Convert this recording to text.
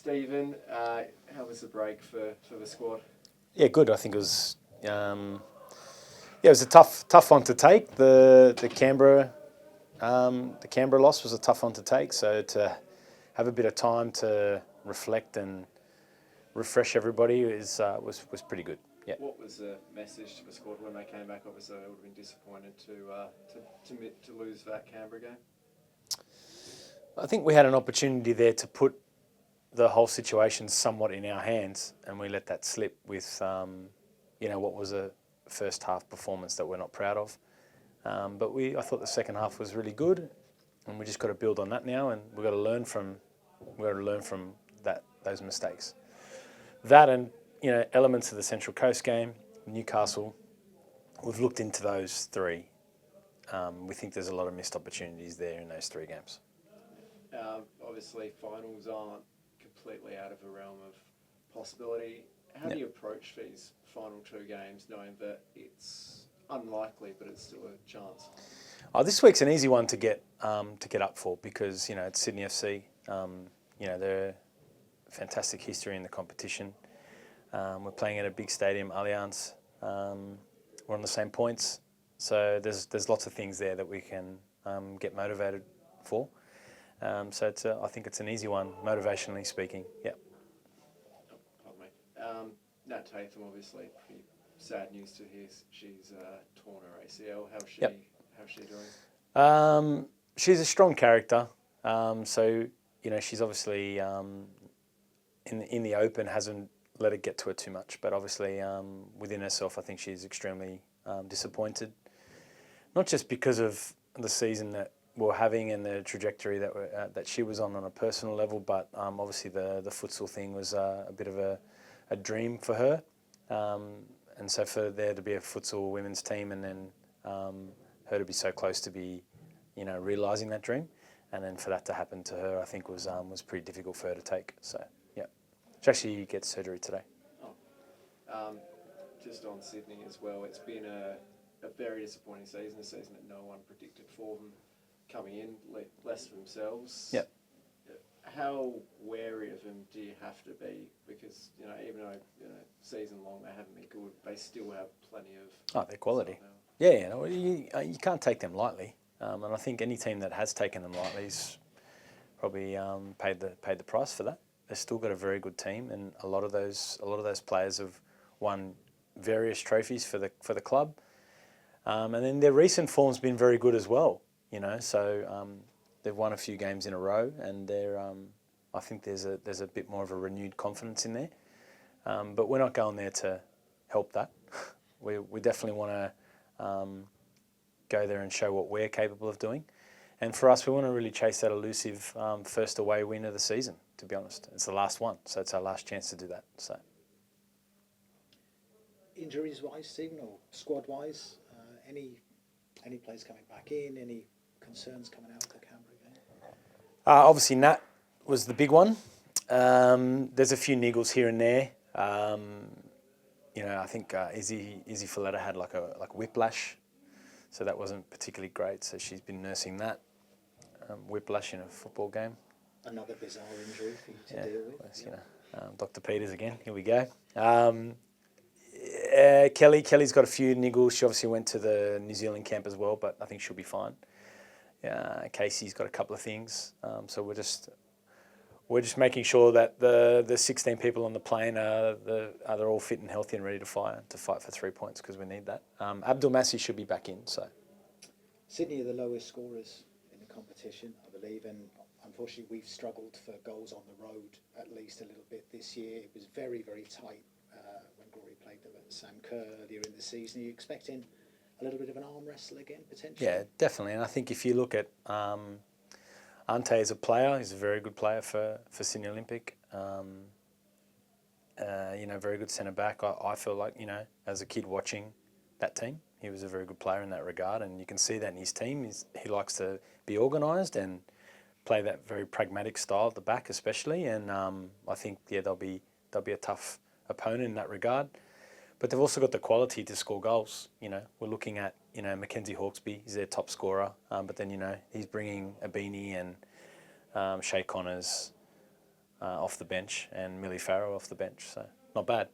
Stephen, how was the break for the squad? Yeah, good. I think it was. It was a tough one to take. The Canberra loss was a tough one to take. So to have a bit of time to reflect and refresh everybody was pretty good. Yeah. What was the message to the squad when they came back? Obviously, they would have been disappointed to lose that Canberra game. I think we had an opportunity there to put the whole situation somewhat in our hands, and we let that slip with, what was a first half performance that we're not proud of. But I thought the second half was really good, and we just got to build on that now, and we've got to learn from those mistakes. That and elements of the Central Coast game, Newcastle. We've looked into those three. We think there's a lot of missed opportunities there in those three games. Obviously, finals aren't completely out of the realm of possibility. How do you approach these final two games, knowing that it's unlikely, but it's still a chance? This week's an easy one to get up for because it's Sydney FC. They're a fantastic history in the competition. We're playing at a big stadium, Allianz. We're on the same points, so there's lots of things there that we can get motivated for. So I think it's an easy one, motivationally speaking. Yeah. Pardon me. Nat Tatham, obviously, pretty sad news to hear. She's torn her ACL. How's she doing? She's a strong character. So she's obviously in the open hasn't let it get to her too much, but obviously within herself, I think she's extremely disappointed. Not just because of the season that we're having and the trajectory that she was on a personal level, but obviously the futsal thing was a bit of a dream for her. And so for there to be a futsal women's team and then her to be so close to be, realising that dream, and then for that to happen to her, I think was pretty difficult for her to take. So yeah, she actually gets surgery today. Just on Sydney as well, it's been a very disappointing season, a season that no one predicted for them. Coming in less for themselves. Yep. How wary of them do you have to be? Because even though season long they haven't been good, they still have plenty of. Their quality. Yeah. You can't take them lightly, and I think any team that has taken them lightly has probably paid the price for that. They've still got a very good team, and a lot of those players have won various trophies for the club, and then their recent form's been very good as well. So they've won a few games in a row, and I think there's a bit more of a renewed confidence in there. But we're not going there to help that. We definitely want to go there and show what we're capable of doing. And for us, we want to really chase that elusive first away win of the season. To be honest, it's the last one, so it's our last chance to do that. So, injuries-wise, Stephen, or squad-wise, any players coming back in? Any concerns coming out of the Canberra game? Obviously, Nat was the big one. There's a few niggles here and there. I think Izzy Folletta had like whiplash, so that wasn't particularly great. So she's been nursing that whiplash in a football game. Another bizarre injury for you to deal with. Dr. Peters again. Here we go. Kelly's got a few niggles. She obviously went to the New Zealand camp as well, but I think she'll be fine. Casey's got a couple of things. So we're just making sure that the 16 people on the plane they're all fit and healthy and ready to fight for 3 points because we need that. Abdul Massi should be back in. So Sydney are the lowest scorers in the competition, I believe, and unfortunately we've struggled for goals on the road at least a little bit this year. It was very, very tight when Glory played them at Sam Kerr earlier in the season. Are you expecting a little bit of an arm wrestle again, potentially? Yeah, definitely. And I think if you look at Ante as a player, he's a very good player for Sydney Olympic. Very good centre back. I feel like, as a kid watching that team, he was a very good player in that regard. And you can see that in his team. He likes to be organised and play that very pragmatic style at the back, especially. And I think, they'll be a tough opponent in that regard. But they've also got the quality to score goals. We're looking at, Mackenzie Hawkesby, he's their top scorer. But then, he's bringing Abini and Shay Connors, off the bench and Millie Farrow off the bench. So not bad.